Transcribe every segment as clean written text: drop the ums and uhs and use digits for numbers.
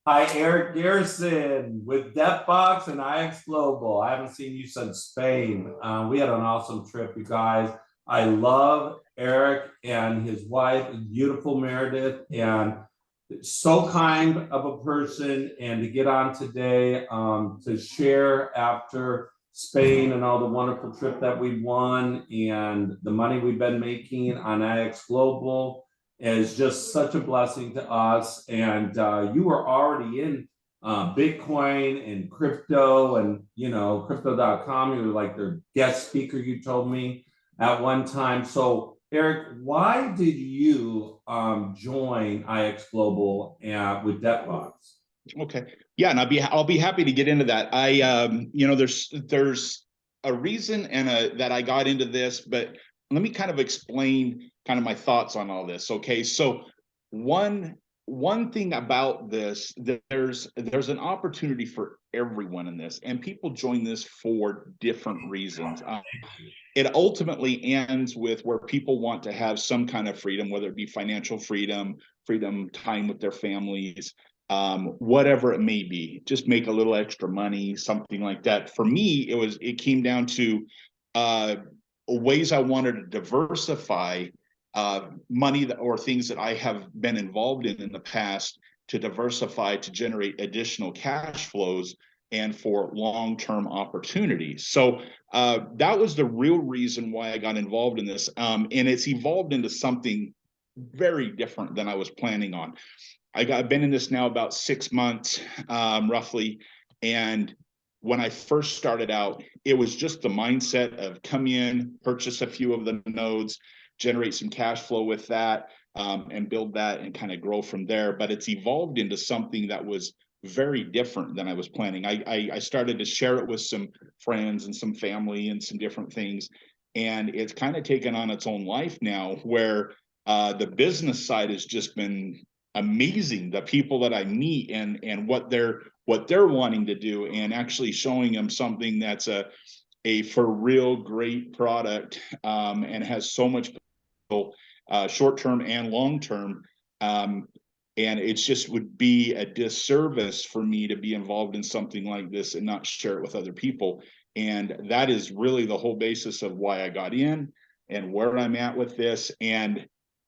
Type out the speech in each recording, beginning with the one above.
Hi, Eric Garrison with DebtBox and IX Global. I haven't seen you since Spain. We had an awesome trip, you guys. I love Eric and his wife, beautiful Meredith, and so kind of a person. And to get on today to share after Spain and all the wonderful trip that we won and the money we've been making on IX Global is just such a blessing to us. And you were already in Bitcoin and crypto and, crypto.com. You were like their guest speaker, you told me at one time. So, Eric, why did you join IX Global with DebtBox? Okay. Yeah, and I'll be happy to get into that. There's a reason that I got into this, but let me kind of explain kind of my thoughts on all this. Okay. So one thing about this, there's an opportunity for everyone in this, and people join this for different reasons. It ultimately ends with where people want to have some kind of freedom, whether it be financial freedom, time with their families, whatever it may be, just make a little extra money, something like that. For me, it came down to ways I wanted to diversify money or things that I have been involved in the past, to diversify, to generate additional cash flows and for long-term opportunities. So that was the real reason why I got involved in this. And it's evolved into something very different than I was planning on. I've been in this now about 6 months, roughly. And when I first started out, it was just the mindset of come in, purchase a few of the nodes, generate some cash flow with that, and build that and kind of grow from there. But it's evolved into something that was very different than I was planning. I started to share it with some friends and some family and some different things. And it's kind of taken on its own life now, where the business side has just been amazing. The people that I meet and what they're wanting to do, and actually showing them something that's a for real great product, and has so much short term and long term. And it just would be a disservice for me to be involved in something like this and not share it with other people. And that is really the whole basis of why I got in and where I'm at with this. And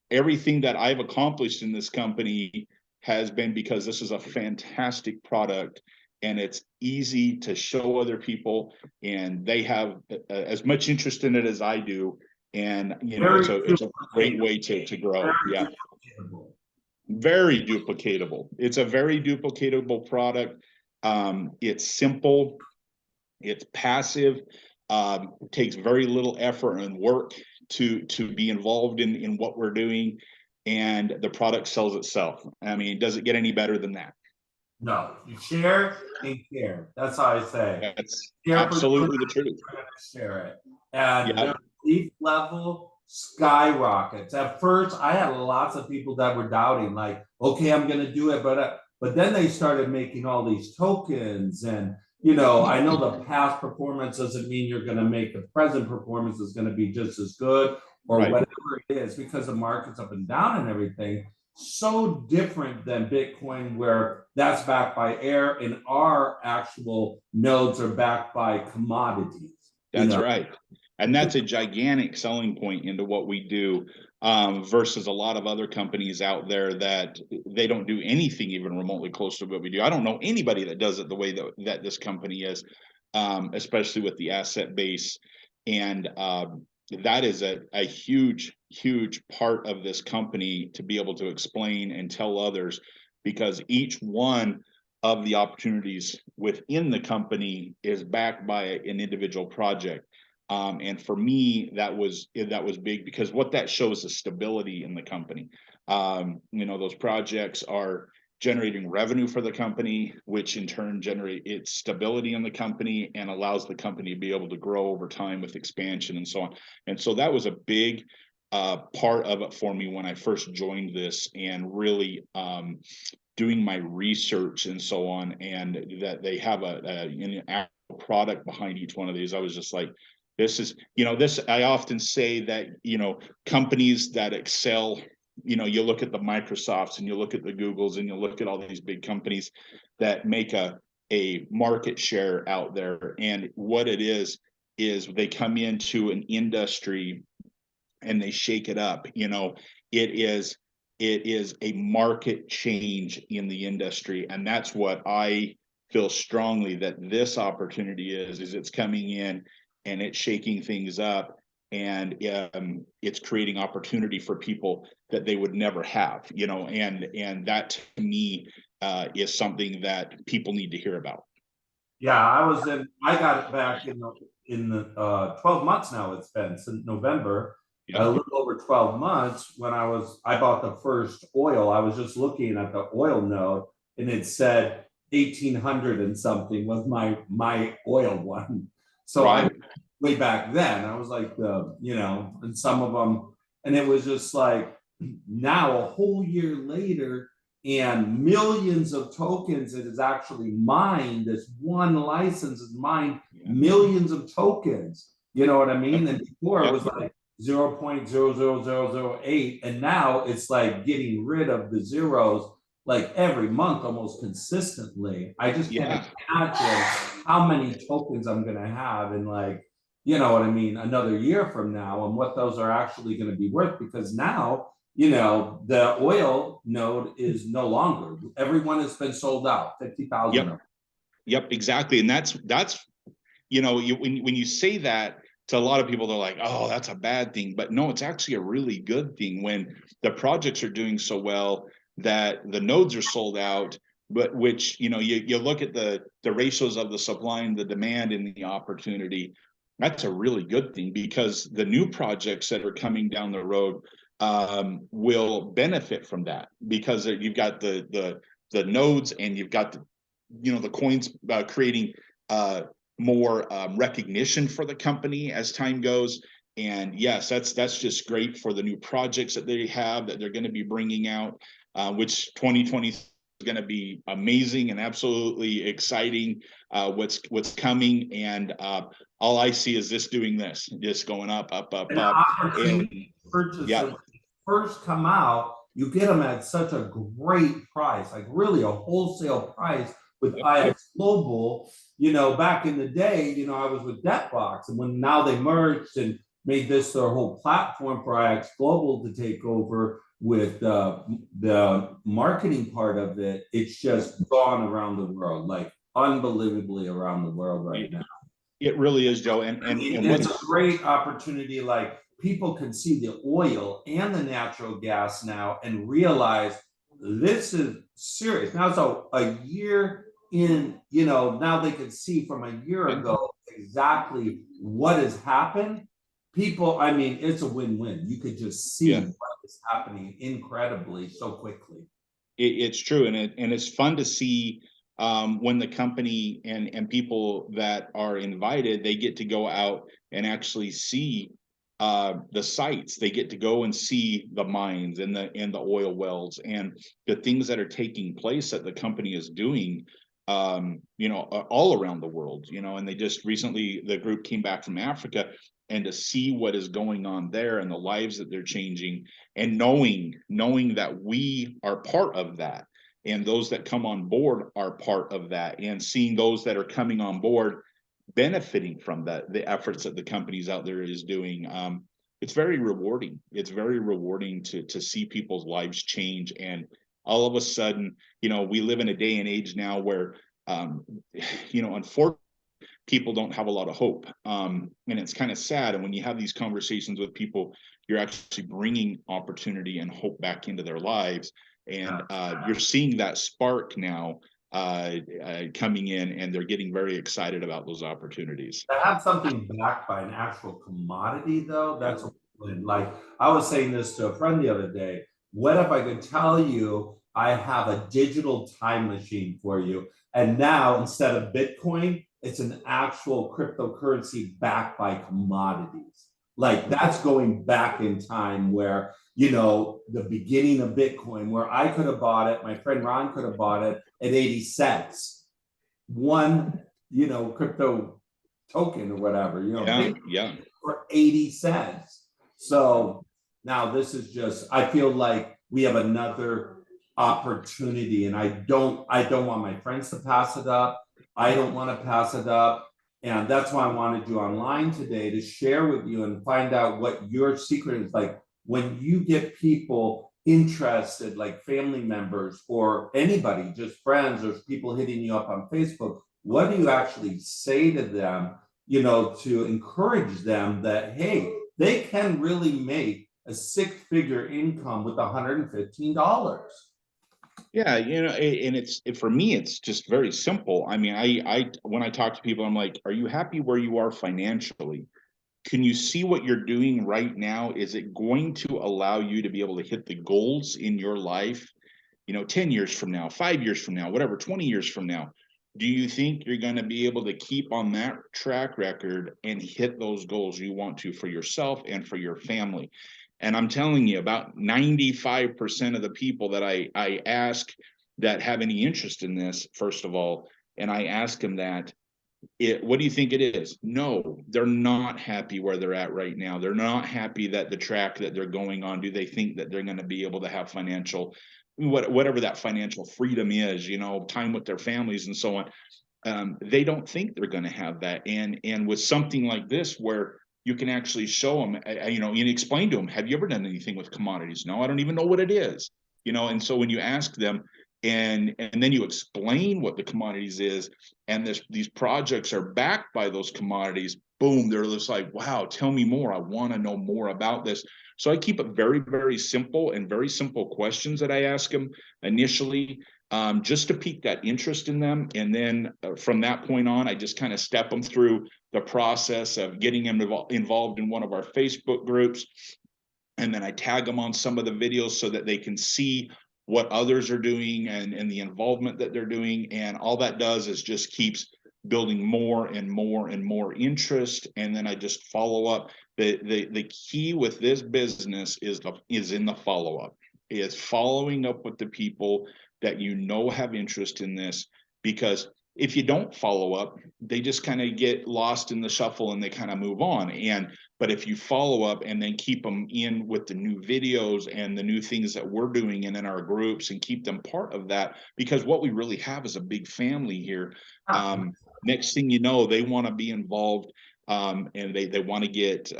everything that I've accomplished in this company has been because this is a fantastic product, and it's easy to show other people, and they have as much interest in it as I do. And it's a great way to grow. Yeah. Very duplicatable. It's a very duplicatable product. It's simple, it's passive, takes very little effort and work to be involved in what we're doing, and the product sells itself. I mean, does it get any better than that? No, you share and care. That's how I say. That's Share absolutely the truth. Share it. And Yeah. their belief level skyrockets. At first, I had lots of people that were doubting, like, okay, I'm going to do it. But then they started making all these tokens. And, I know the past performance doesn't mean you're going to make the present performance is going to be just as good or Right. whatever it is, because the market's up and down and everything. So different than Bitcoin, where that's backed by air and our actual nodes are backed by commodities. That's right. And that's a gigantic selling point into what we do, versus a lot of other companies out there that they don't do anything even remotely close to what we do. I don't know anybody that does it the way that this company is, especially with the asset base. And that is a huge, huge part of this company to be able to explain and tell others, because each one of the opportunities within the company is backed by an individual project. And for me, that was big, because what that shows is stability in the company. Those projects are generating revenue for the company, which in turn generate its stability in the company and allows the company to be able to grow over time with expansion and so on. And so that was a big part of it for me when I first joined this, and really doing my research and so on, and that they have an actual product behind each one of these. I was just like, this is, I often say that, companies that excel you know, you look at the Microsofts and you look at the Googles and you look at all these big companies that make a market share out there. And what it is they come into an industry and they shake it up. You know, it is a market change in the industry. And that's what I feel strongly that this opportunity is it's coming in and it's shaking things up, and it's creating opportunity for people that they would never have, you know, and that to me is something that people need to hear about. Yeah, I got it back in the 12 months now it's been since November, Yeah. a little over 12 months when I bought the first oil. I was just looking at the oil node and it said 1800 and something was my oil one. So Right. way back then, I was like you know, and some of them, and it was just like now a whole year later and millions of tokens it is actually mined. This one license is mined millions of tokens. You know what I mean? And before it was like 0.00008, and now it's like getting rid of the zeros like every month almost consistently. I just can't imagine how many tokens I'm gonna have in, like, you know what I mean, another year from now, and what those are actually going to be worth, because now, you know, the oil node is no longer, everyone has been sold out, 50,000. Yep, exactly. And that's, you know, when you say that to a lot of people, they're like, oh, that's a bad thing. But no, it's actually a really good thing when the projects are doing so well that the nodes are sold out. But which, you know, you look at the ratios of the supply and the demand and the opportunity. That's a really good thing, because the new projects that are coming down the road will benefit from that, because you've got the nodes, and you've got the, you know, the coins creating more recognition for the company as time goes. And yes, that's just great for the new projects that they have that they're going to be bringing out, which 2020 is going to be amazing and absolutely exciting. What's coming, and all I see is this doing this, just going up. Opportunity purchases first come out, you get them at such a great price, like really a wholesale price with IX Global. You know, back in the day, you know, I was with Debtbox, and when now they merged and made this their whole platform for IX Global to take over with the marketing part of it, it's just gone around the world, like unbelievably around the world right now. It really is, Joe. And it's a great opportunity. Like, people can see the oil and the natural gas now and realize this is serious. Now, so a year in, you know, now they can see from a year ago exactly what has happened. People, I mean, it's a win-win. You could just see what is happening incredibly so quickly. It's true, and it's fun to see when the company and people that are invited, they get to go out and actually see the sites. They get to go and see the mines and the oil wells and the things that are taking place that the company is doing, you know, all around the world, you know. And they just recently, the group came back from Africa, and to see what is going on there and the lives that they're changing, and knowing that we are part of that, and those that come on board are part of that, and seeing those that are coming on board benefiting from that, the efforts that the companies out there is doing. It's very rewarding. It's very rewarding to see people's lives change. And all of a sudden, you know, we live in a day and age now where, you know, unfortunately, people don't have a lot of hope. And it's kind of sad. And when you have these conversations with people, you're actually bringing opportunity and hope back into their lives. And you're seeing that spark now coming in, and they're getting very excited about those opportunities. To have something backed by an actual commodity, though, that's like, I was saying this to a friend the other day. What if I could tell you I have a digital time machine for you, and now instead of Bitcoin, it's an actual cryptocurrency backed by commodities? Like, that's going back in time where, you know, the beginning of Bitcoin, where I could have bought it, my friend Ron could have bought it at 80 cents. One, you know, crypto token or whatever, you know, yeah, for 80 cents. So Now, this is just, I feel like we have another opportunity, and I don't want my friends to pass it up. I don't want to pass it up. And that's why I wanted you online today to share with you and find out what your secret is. Like when you get people interested, like family members or anybody, just friends or people hitting you up on Facebook, what do you actually say to them, you know, to encourage them that, hey, they can really make a six-figure income with $115? Yeah, and for me, it's just very simple. I mean, I when I talk to people, I'm like, are you happy where you are financially? Can you see what you're doing right now? Is it going to allow you to be able to hit the goals in your life, 10 years from now, 5 years from now, whatever, 20 years from now? Do you think you're going to be able to keep on that track record and hit those goals you want to for yourself and for your family? And I'm telling you, about 95% of the people that I ask that have any interest in this, first of all, and I ask them that, what do you think it is? No, they're not happy where they're at right now. They're not happy that the track that they're going on. Do they think that they're going to be able to have whatever that financial freedom is, time with their families and so on? They don't think they're going to have that. And with something like this, where you can actually show them, and explain to them, have you ever done anything with commodities? No, I don't even know what it is. And so when you ask them, and then you explain what the commodities is, and these projects are backed by those commodities, boom, they're just like, wow, tell me more. I want to know more about this. So I keep it very, very simple, and very simple questions that I ask them initially, just to pique that interest in them. And then from that point on, I just kind of step them through the process of getting them involved in one of our Facebook groups. And then I tag them on some of the videos so that they can see what others are doing and the involvement that they're doing. And all that does is just keeps building more and more and more interest. And then I just follow up. The key with this business is in the follow-up. Is following up with the people that have interest in this, because if you don't follow up, they just kind of get lost in the shuffle and they kind of move on. But if you follow up and then keep them in with the new videos and the new things that we're doing and in our groups, and keep them part of that, because what we really have is a big family here. Next thing you know, they want to be involved, and they want to get,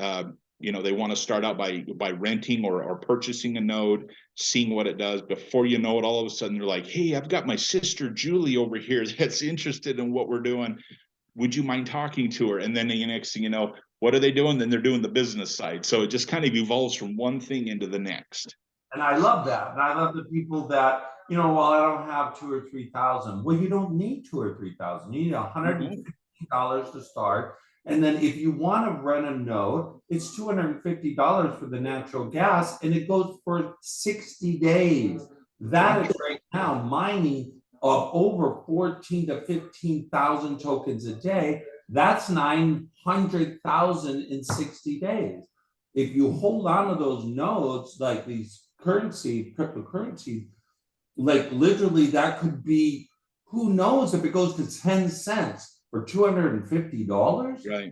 they want to start out by renting or purchasing a node, seeing what it does. Before you know it, all of a sudden they're like, hey, I've got my sister Julie over here that's interested in what we're doing. Would you mind talking to her? And then the next thing you know, what are they doing? Then they're doing the business side. So it just kind of evolves from one thing into the next. And I love that. And I love the people that, well, I don't have 2,000 or 3,000. Well, you don't need 2,000 or 3,000. You need $150 to start. And then if you want to rent a node, it's $250 for the natural gas, and it goes for 60 days. That is right now mining of over 14 to 15,000 tokens a day. That's 900,000 in 60 days. If you hold on to those nodes, like these cryptocurrencies, like literally that could be, who knows if it goes to 10 cents for $250. Right.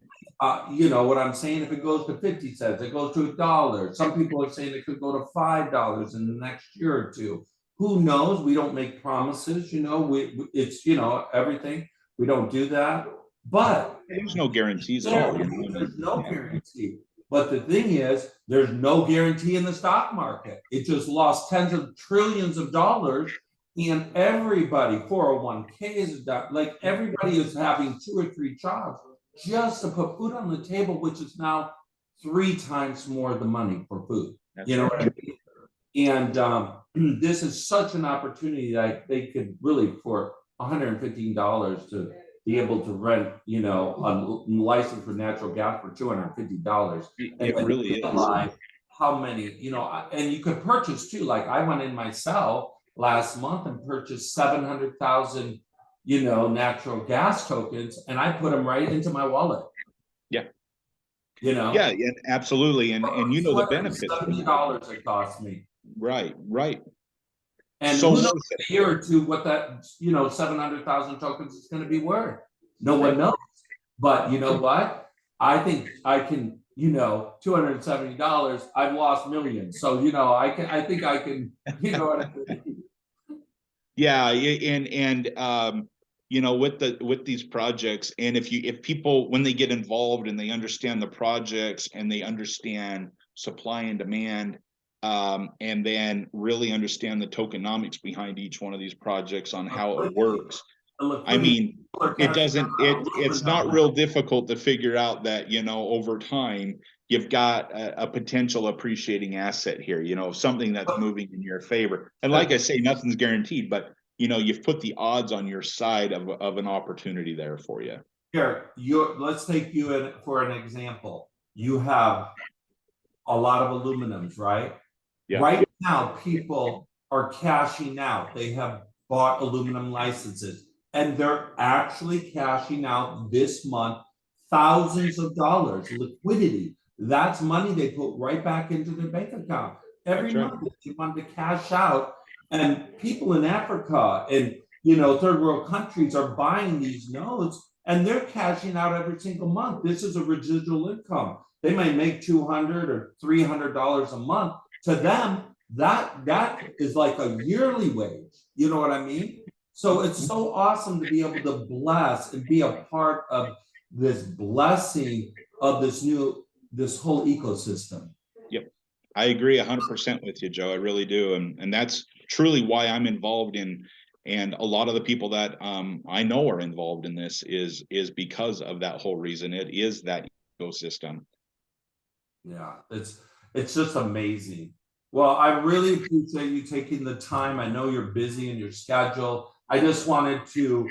You know what I'm saying? If it goes to 50 cents, it goes to $1. Some people are saying it could go to $5 in the next year or two. Who knows? We don't make promises, it's, everything. We don't do that. But there's no guarantees at all. There's no guarantee. But the thing is, there's no guarantee in the stock market. It just lost tens of trillions of dollars. And everybody, 401ks, like everybody is having 2 or 3 jobs just to put food on the table, which is now 3 times more the money for food. That's what right. I mean? And this is such an opportunity that they could really, for $115 to be able to rent, a license for natural gas for $250. It really is. How many, and you could purchase too. Like I went in myself last month and purchased 700,000, natural gas tokens, and I put them right into my wallet. Yeah. Yeah, absolutely. And the benefits. $70 it cost me. Right. And so who knows a year or two what that, 700,000 tokens is going to be worth. No one knows. But you know what? I think I can $270, I've lost millions. So, I think I can, what I mean? Yeah, with these projects, and if people, when they get involved and they understand the projects and they understand supply and demand, and then really understand the tokenomics behind each one of these projects on how it works. I mean, it's not real difficult to figure out that, over time, you've got a potential appreciating asset here, something that's moving in your favor. And like I say, nothing's guaranteed, but you've put the odds on your side of an opportunity there for you. Here, let's take you in for an example. You have a lot of aluminums, right? Yeah. Right now, people are cashing out. They have bought aluminum licenses, and they're actually cashing out this month thousands of dollars liquidity. That's money they put right back into their bank account every month. They want to cash out, and people in Africa and third world countries are buying these notes, and they're cashing out every single month. This is a residual income. They might make $200 or $300 a month. To them, that is like a yearly wage. You know what I mean? So it's so awesome to be able to bless and be a part of this blessing of this whole ecosystem. Yep, I agree 100% with you, Joe. I really do, and that's truly why I'm involved in. And a lot of the people that I know are involved in this is because of that whole reason. It is that ecosystem. Yeah, it's just amazing. Well, I really appreciate you taking the time. I know you're busy in your schedule. I just wanted to,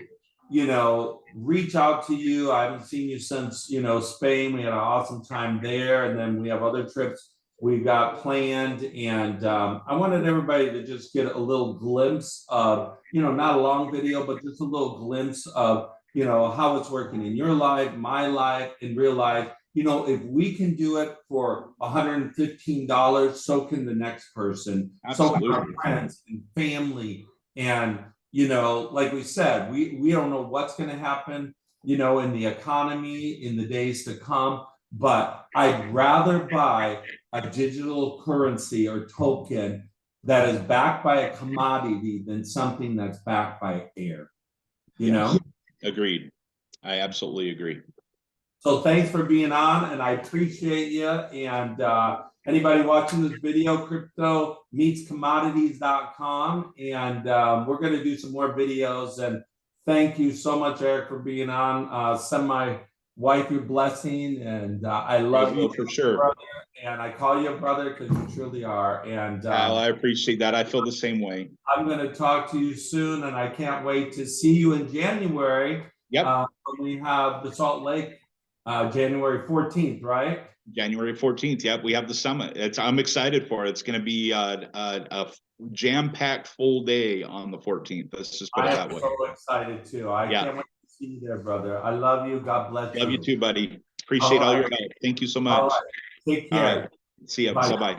reach out to you. I haven't seen you since, Spain. We had an awesome time there. And then we have other trips we got planned. And I wanted everybody to just get a little glimpse of, not a long video, but just a little glimpse of, how it's working in your life, my life, in real life. If we can do it for $115, so can the next person. Absolutely. So can our friends and family. And, like we said, we don't know what's going to happen, in the economy in the days to come. But I'd rather buy a digital currency or token that is backed by a commodity than something that's backed by air. Agreed. I absolutely agree. So thanks for being on, and I appreciate you. And anybody watching this video, cryptomeetscommodities.com, and we're going to do some more videos. And thank you so much, Eric, for being on. Send my wife your blessing, and I love you for sure. Brother, and I call you a brother because you truly are. And I appreciate that. I feel the same way. I'm going to talk to you soon, and I can't wait to see you in January. Yep. When we have the Salt Lake. January 14th, right? January 14th. Yep, we have the summit. I'm excited for it. It's going to be a jam-packed full day on the 14th. Let's just put it that way. I'm so excited too. I can't wait to see you there, brother. I love you. God bless you. Love you too, buddy. Appreciate all your help. Thank you so much. All right. Take care. All right. See ya. Bye-bye.